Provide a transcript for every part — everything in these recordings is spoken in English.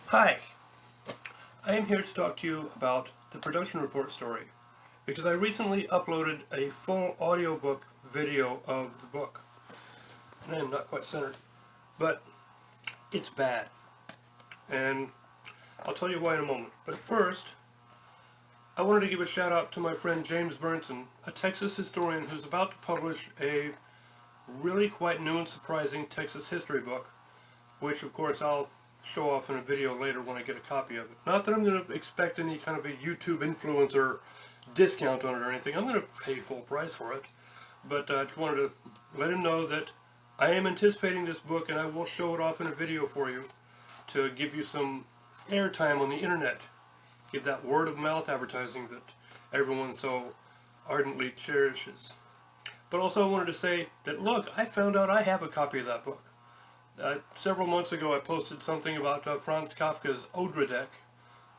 Hi, I am here to talk to you about the production report story because I recently uploaded a full audiobook video of the book, and I am not quite centered, but it's bad, and I'll tell you why in a moment. But first, I wanted to give a shout out to my friend James Bernsen, a Texas historian who's about to publish a really quite new and surprising Texas history book, which of course I'll show off in a video later when I get a copy of it. Not that I'm going to expect any kind of a YouTube influencer discount on it or anything. I'm going to pay full price for it. But I just wanted to let him know that I am anticipating this book and I will show it off in a video for you to give you some airtime on the internet. Give that word of mouth advertising that everyone so ardently cherishes. But also I wanted to say that look, I found out I have a copy of that book. Several months ago I posted something about Franz Kafka's Odradek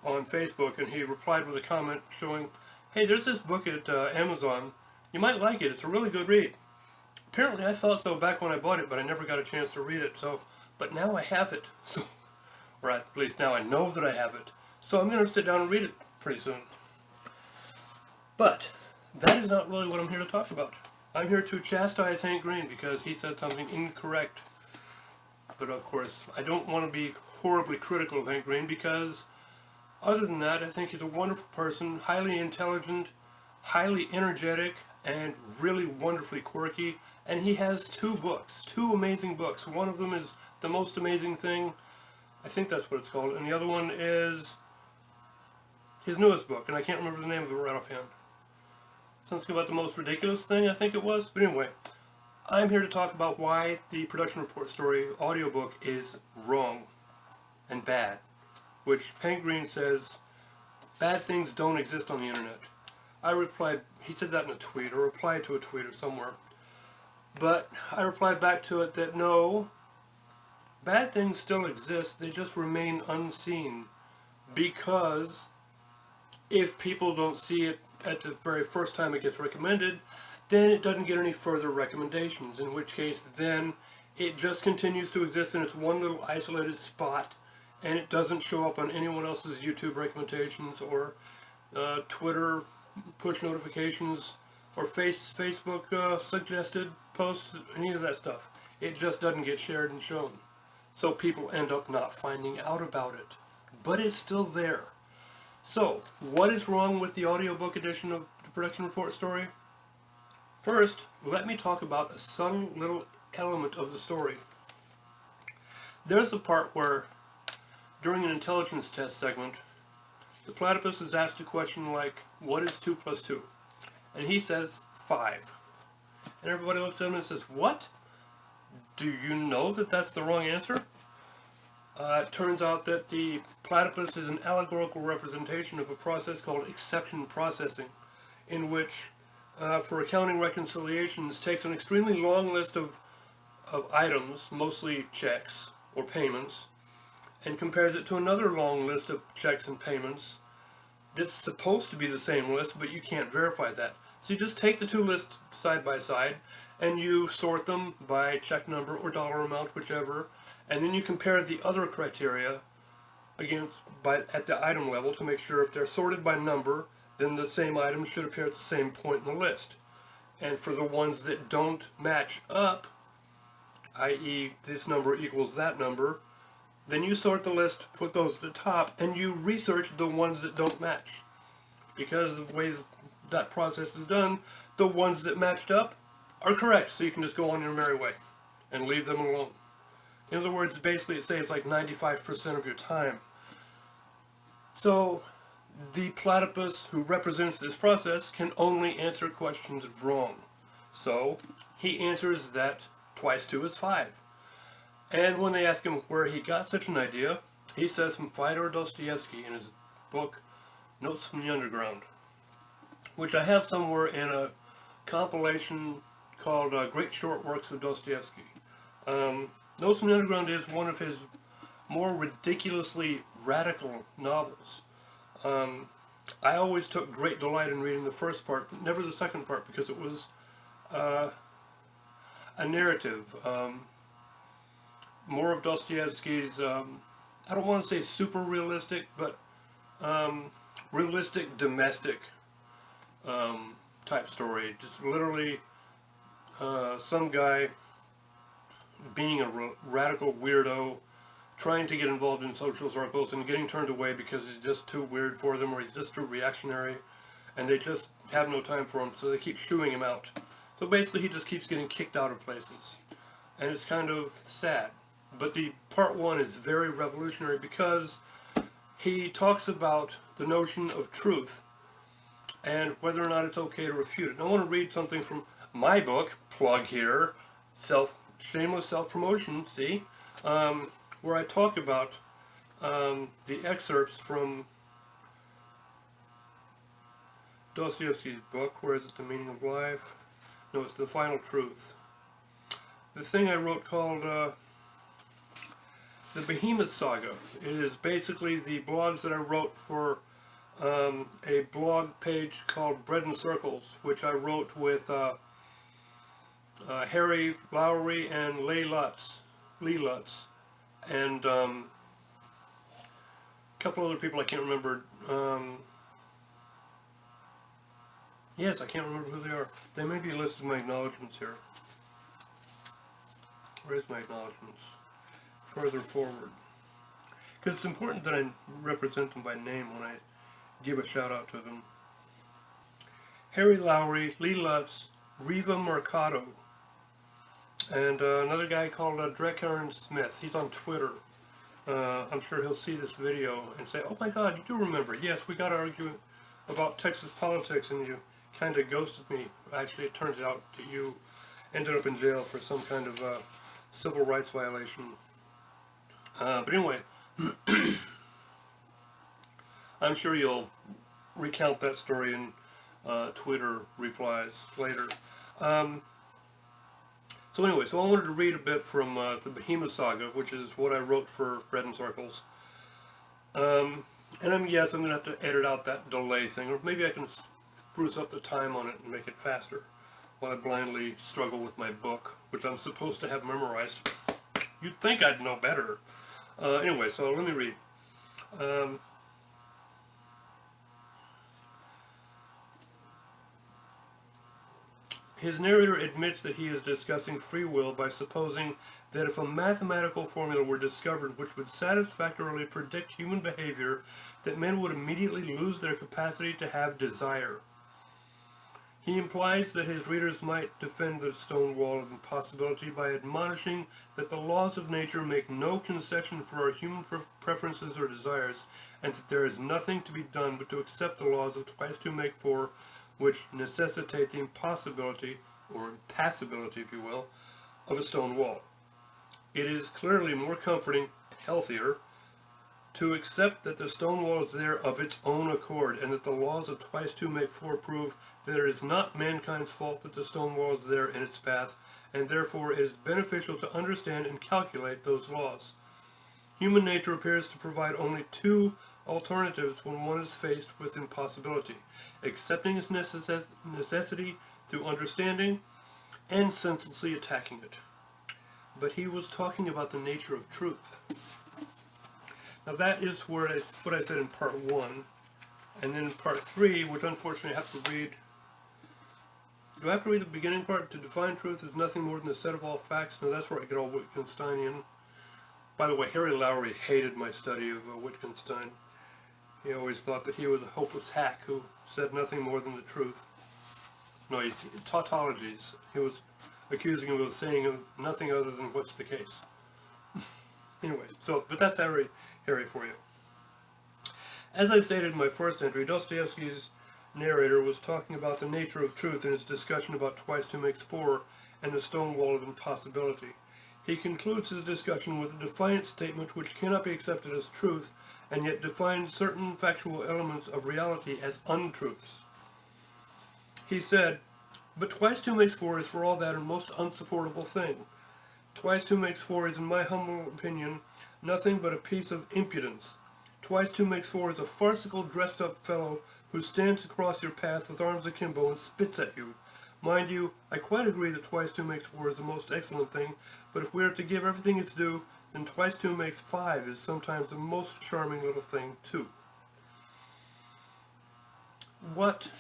on Facebook, and he replied with a comment showing, hey, there's this book at Amazon. You might like it. It's a really good read. Apparently I thought so back when I bought it, but I never got a chance to read it. But now I have it. Or at least now I know that I have it. So I'm going to sit down and read it pretty soon. But that is not really what I'm here to talk about. I'm here to chastise Hank Green because he said something incorrect. But of course, I don't want to be horribly critical of Hank Green because, other than that, I think he's a wonderful person, highly intelligent, highly energetic, and really wonderfully quirky. And he has two amazing books. One of them is The Most Amazing Thing, I think that's what it's called, and the other one is his newest book, and I can't remember the name of it right offhand. Something about The Most Ridiculous Thing, I think it was. But anyway, I'm here to talk about why the production report story audiobook is wrong and bad, which Hank Green says bad things don't exist on the internet. I replied, he said that in a tweet, or replied to a tweet or somewhere, but I replied back to it that no, bad things still exist, they just remain unseen, because if people don't see it at the very first time it gets recommended, then it doesn't get any further recommendations, in which case then it just continues to exist in its one little isolated spot, and it doesn't show up on anyone else's YouTube recommendations or Twitter push notifications or Facebook suggested posts, any of that stuff. It just doesn't get shared and shown. So people end up not finding out about it. But it's still there. So, what is wrong with the audiobook edition of the production report story? First, let me talk about a subtle little element of the story. There's a part where, during an intelligence test segment, the platypus is asked a question like, what is 2 plus 2? And he says, 5. And everybody looks at him and says, what? Do you know that that's the wrong answer? It turns out that the platypus is an allegorical representation of a process called exception processing, in which for accounting reconciliations, takes an extremely long list of items, mostly checks or payments, and compares it to another long list of checks and payments that's supposed to be the same list, but you can't verify that. So you just take the two lists side by side, and you sort them by check number or dollar amount, whichever, and then you compare the other criteria against at the item level to make sure if they're sorted by number, then the same items should appear at the same point in the list. And for the ones that don't match up, i.e. this number equals that number, then you sort the list, put those at the top, and you research the ones that don't match. Because the way that process is done, the ones that matched up are correct, so you can just go on your merry way and leave them alone. In other words, basically it saves like 95% of your time. So, the platypus who represents this process can only answer questions wrong. So, he answers that twice 2 is 5. And when they ask him where he got such an idea, he says from Fyodor Dostoevsky in his book, Notes from the Underground, which I have somewhere in a compilation called Great Short Works of Dostoevsky. Notes from the Underground is one of his more ridiculously radical novels. I always took great delight in reading the first part, but never the second part, because it was a narrative. More of Dostoevsky's I don't want to say super realistic, but realistic domestic type story. Just literally some guy being a radical weirdo, trying to get involved in social circles and getting turned away because he's just too weird for them, or he's just too reactionary, and they just have no time for him, so they keep shooing him out. So basically he just keeps getting kicked out of places, and it's kind of sad. But the part one is very revolutionary because he talks about the notion of truth and whether or not it's okay to refute it. And I want to read something from my book, plug here, shameless self-promotion, see, where I talk about the excerpts from Dostoevsky's book. Where is it? The Meaning of Life? No, it's The Final Truth. The thing I wrote called The Behemoth Saga. It is basically the blogs that I wrote for a blog page called Bread and Circles, which I wrote with Harry Lowry and Leigh Lutz, and a couple other people I can't remember. Yes, I can't remember who they are. They may be listed in my acknowledgements here. Where is my acknowledgements? Further forward. Because it's important that I represent them by name when I give a shout out to them. Harry Lowry, Leigh Lutz, Reva Mercado, and another guy called DracironSmith. He's on Twitter. I'm sure he'll see this video and say, "Oh my God, you do remember? Yes, we got to argue about Texas politics, and you kind of ghosted me." Actually, it turns out that you ended up in jail for some kind of civil rights violation. But anyway, I'm sure you'll recount that story in Twitter replies later. So I wanted to read a bit from the Behemoth Saga, which is what I wrote for Bread and Circles. And I'm going to have to edit out that delay thing, or maybe I can spruce up the time on it and make it faster while I blindly struggle with my book, which I'm supposed to have memorized. You'd think I'd know better. Anyway, so let me read. His narrator admits that he is discussing free will by supposing that if a mathematical formula were discovered which would satisfactorily predict human behavior, that men would immediately lose their capacity to have desire. He implies that his readers might defend the stone wall of impossibility by admonishing that the laws of nature make no concession for our human preferences or desires, and that there is nothing to be done but to accept the laws of twice two make four, which necessitate the impossibility, or impassibility if you will, of a stone wall. It is clearly more comforting and healthier to accept that the stone wall is there of its own accord, and that the laws of twice two make four prove that it is not mankind's fault that the stone wall is there in its path, and therefore it is beneficial to understand and calculate those laws. Human nature appears to provide only two alternatives when one is faced with impossibility: accepting its necessity through understanding, and senselessly attacking it. But he was talking about the nature of truth. Now that is what I said in part 1, and then in part 3, which unfortunately I have to read. Do I have to read the beginning part? To define truth is nothing more than the set of all facts. Now that's where I get all Wittgensteinian. By the way, Harry Lowry hated my study of Wittgenstein. He always thought that he was a hopeless hack who said nothing more than the truth. No, he's tautologies. He was accusing him of saying nothing other than what's the case. Anyway, but that's Harry for you. As I stated in my first entry, Dostoevsky's narrator was talking about the nature of truth in his discussion about twice two makes four and the stone wall of impossibility. He concludes his discussion with a defiant statement which cannot be accepted as truth, and yet defines certain factual elements of reality as untruths. He said, "But twice two makes four is for all that a most unsupportable thing. Twice two makes four is, in my humble opinion, nothing but a piece of impudence. Twice two makes four is a farcical dressed-up fellow who stands across your path with arms akimbo and spits at you. Mind you, I quite agree that twice two makes four is the most excellent thing, but if we are to give everything its due, then twice 2 makes 5 is sometimes the most charming little thing, too. What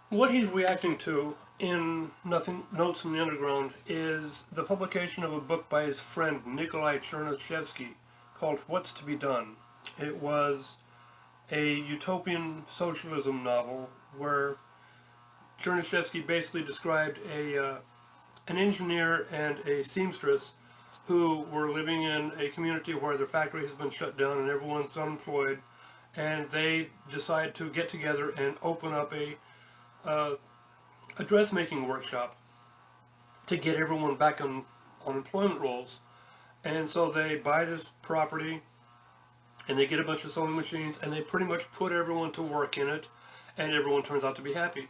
he's reacting to in Notes in the Underground is the publication of a book by his friend Nikolai Chernyshevsky called What's to be Done. It was a utopian socialism novel where Chernyshevsky basically described an engineer and a seamstress who were living in a community where their factory has been shut down and everyone's unemployed, and they decide to get together and open up a dressmaking workshop to get everyone back on employment rolls. And so they buy this property and they get a bunch of sewing machines and they pretty much put everyone to work in it, and everyone turns out to be happy.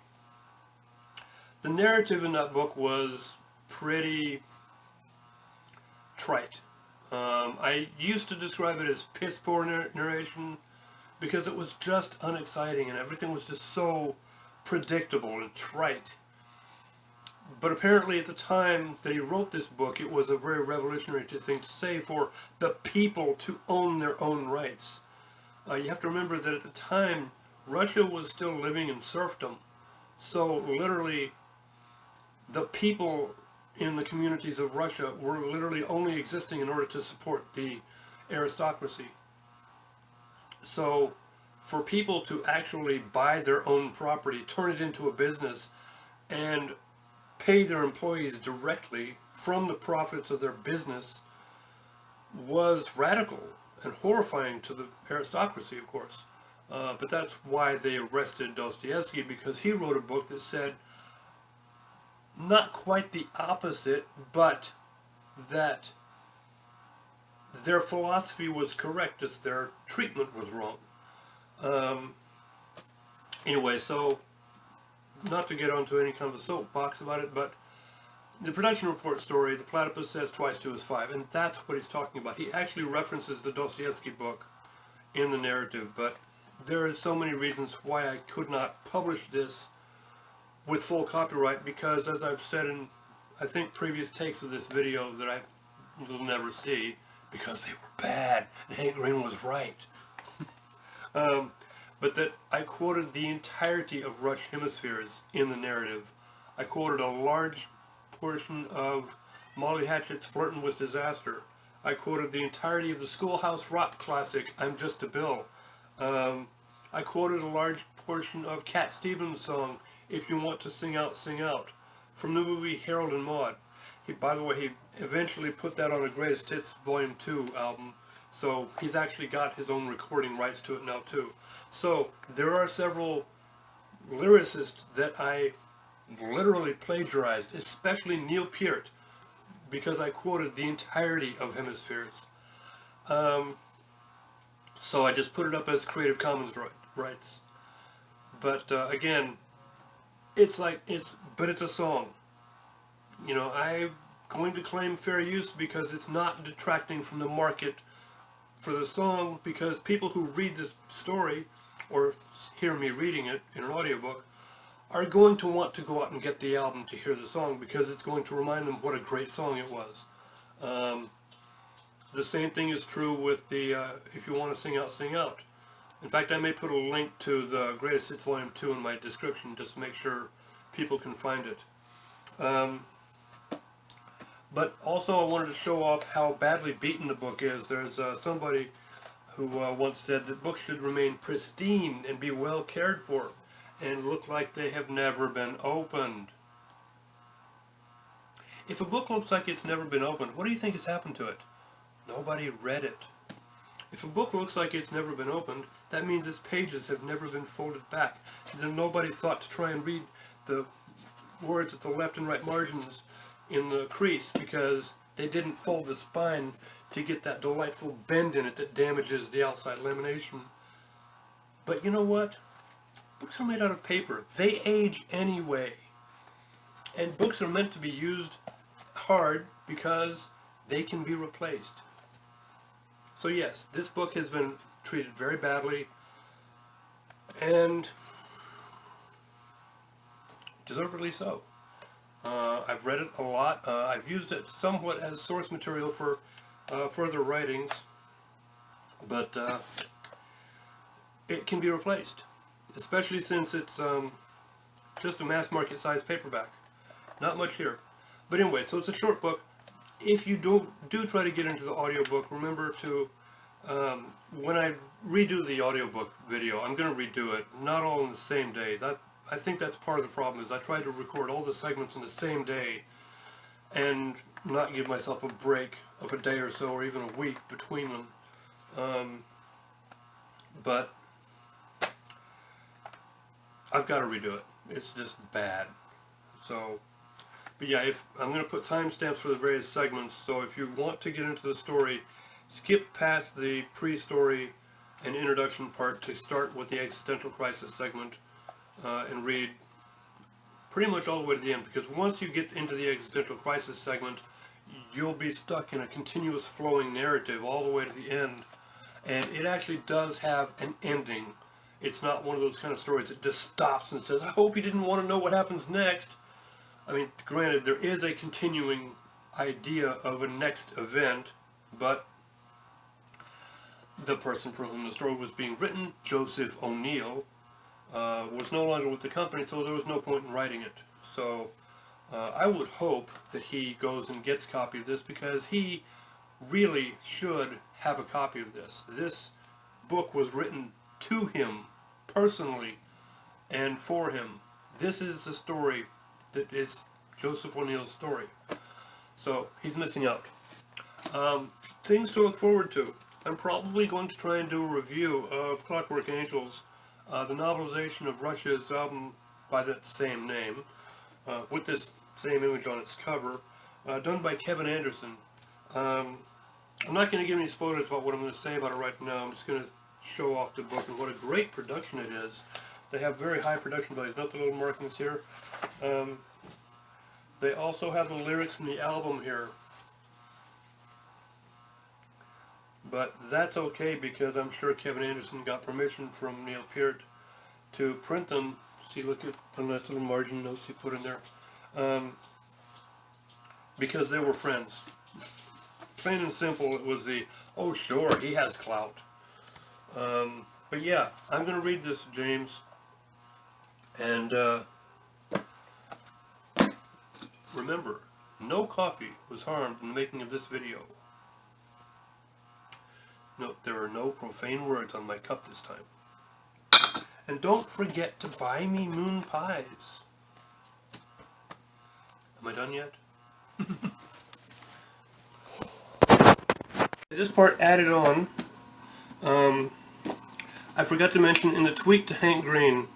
The narrative in that book was pretty trite. I used to describe it as piss poor narration because it was just unexciting and everything was just so predictable and trite. But apparently at the time that he wrote this book, it was a very revolutionary thing to say for the people to own their own rights. You have to remember that at the time, Russia was still living in serfdom. So literally, the people in the communities of Russia were literally only existing in order to support the aristocracy. So for people to actually buy their own property, turn it into a business, and pay their employees directly from the profits of their business was radical and horrifying to the aristocracy, of course. But that's why they arrested Dostoevsky, because he wrote a book that said not quite the opposite, but that their philosophy was correct, just their treatment was wrong. Anyway, so not to get onto any kind of a soapbox about it, but the production report story, the platypus says twice 2 is 5, and that's what he's talking about. He actually references the Dostoevsky book in the narrative, but there are so many reasons why I could not publish this with full copyright, because as I've said in, I think, previous takes of this video that I will never see, because they were bad, and Hank Green was right. But that I quoted the entirety of Rush Hemispheres in the narrative. I quoted a large portion of Molly Hatchet's Flirtin' with Disaster. I quoted the entirety of the Schoolhouse Rock classic, I'm Just a Bill. I quoted a large portion of Cat Stevens' song, If You Want to Sing Out, Sing Out, from the movie Harold and Maude. By the way, he eventually put that on a Greatest Hits Volume 2 album, so he's actually got his own recording rights to it now too. So there are several lyricists that I literally plagiarized, especially Neil Peart, because I quoted the entirety of Hemispheres. So I just put it up as Creative Commons rights. But again, it's a song. You know, I'm going to claim fair use because it's not detracting from the market for the song, because people who read this story or hear me reading it in an audiobook are going to want to go out and get the album to hear the song, because it's going to remind them what a great song it was. The same thing is true with the If You Want to Sing Out, Sing Out. In fact, I may put a link to the Greatest Hits Volume 2 in my description just to make sure people can find it. But also I wanted to show off how badly beaten the book is. There's somebody who once said that books should remain pristine and be well cared for and look like they have never been opened. If a book looks like it's never been opened, what do you think has happened to it? Nobody read it. If a book looks like it's never been opened, that means its pages have never been folded back. And then nobody thought to try and read the words at the left and right margins in the crease, because they didn't fold the spine to get that delightful bend in it that damages the outside lamination. But you know what? Books are made out of paper. They age anyway. And books are meant to be used hard because they can be replaced. So yes, this book has been treated very badly, and deservedly so. I've read it a lot. I've used it somewhat as source material for further writings, but it can be replaced, especially since it's just a mass market size paperback. Not much here. But anyway, so it's a short book. If you do try to get into the audiobook, remember to, when I redo the audiobook video, I'm going to redo it, not all in the same day. I think that's part of the problem, is I tried to record all the segments in the same day and not give myself a break of a day or so, or even a week between them. But I've got to redo it. It's just bad. So, but yeah, I'm going to put timestamps for the various segments, so if you want to get into the story, skip past the pre-story and introduction part to start with the existential crisis segment, and read pretty much all the way to the end, because once you get into the existential crisis segment, you'll be stuck in a continuous flowing narrative all the way to the end, and it actually does have an ending. It's not one of those kind of stories that just stops and says, I hope you didn't want to know what happens next. I mean, granted, there is a continuing idea of a next event, but the person for whom the story was being written, Joseph O'Neill, was no longer with the company, so there was no point in writing it. So I would hope that he goes and gets a copy of this, because he really should have a copy of this. This book was written to him, personally, and for him. This is the story that is Joseph O'Neill's story. So he's missing out. Things to look forward to. I'm probably going to try and do a review of Clockwork Angels, the novelization of Rush's album by that same name, with this same image on its cover, done by Kevin Anderson. I'm not going to give any spoilers about what I'm going to say about it right now. I'm just going to show off the book and what a great production it is. They have very high production values. Note the little markings here. They also have the lyrics in the album here. But that's okay, because I'm sure Kevin Anderson got permission from Neil Peart to print them. See, look at the nice little margin notes he put in there. Because they were friends. Plain and simple, it was the, oh sure, he has clout. But yeah, I'm going to read this, James. And remember, no coffee was harmed in the making of this video. Note, there are no profane words on my cup this time. And don't forget to buy me moon pies. Am I done yet? This part added on, I forgot to mention in the tweet to Hank Green,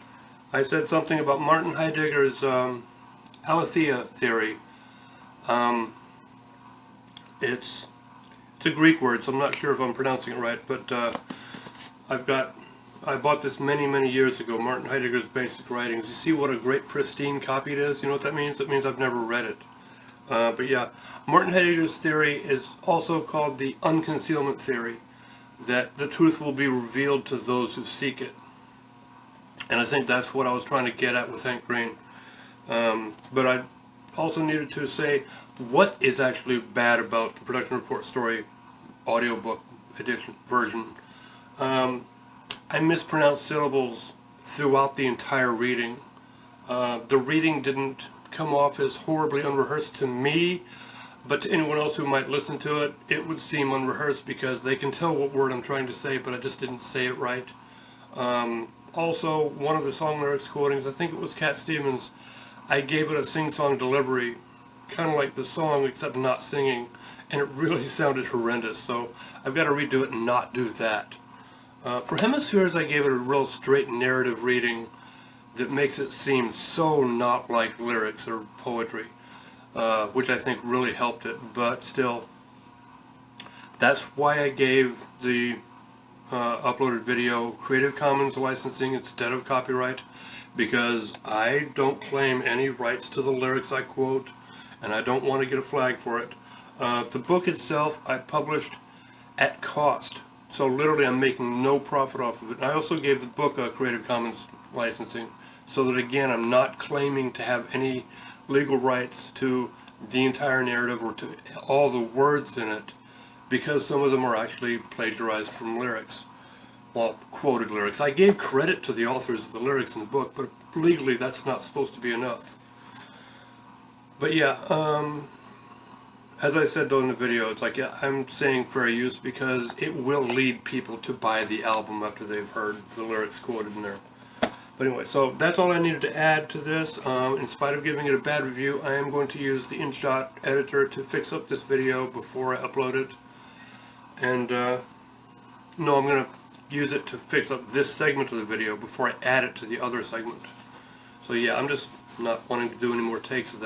I said something about Martin Heidegger's aletheia theory. It's a Greek word, so I'm not sure if I'm pronouncing it right, but I bought this many years ago, Martin Heidegger's Basic Writings. You see what a great pristine copy it is? You know what that means? That means I've never read it. But yeah, Martin Heidegger's theory is also called the unconcealment theory, that the truth will be revealed to those who seek it. And I think that's what I was trying to get at with Hank Green. But I also needed to say what is actually bad about the production report story audiobook edition version. I mispronounced syllables throughout the entire reading. The reading didn't come off as horribly unrehearsed to me, but to anyone else who might listen to it, it would seem unrehearsed, because they can tell what word I'm trying to say, but I just didn't say it right. Also, one of the song lyrics quotings, I think it was Cat Stevens, I gave it a sing-song delivery, kind of like the song except not singing, and it really sounded horrendous, so I've got to redo it and not do that. For Hemispheres, I gave it a real straight narrative reading that makes it seem so not like lyrics or poetry, which I think really helped it, but still, that's why I gave the uploaded video Creative Commons licensing instead of copyright, because I don't claim any rights to the lyrics I quote, and I don't want to get a flag for it. The book itself I published at cost, so literally I'm making no profit off of it. I also gave the book a Creative Commons licensing, so that again I'm not claiming to have any legal rights to the entire narrative or to all the words in it, because some of them are actually plagiarized from lyrics. Well, quoted lyrics. I gave credit to the authors of the lyrics in the book, but legally that's not supposed to be enough. But yeah, as I said though in the video, it's like, yeah, I'm saying fair use because it will lead people to buy the album after they've heard the lyrics quoted in there. But anyway, so that's all I needed to add to this. In spite of giving it a bad review, I am going to use the InShot editor to fix up this video before I upload it. And no, I'm going to use it to fix up this segment of the video before I add it to the other segment. So yeah, I'm just not wanting to do any more takes of that.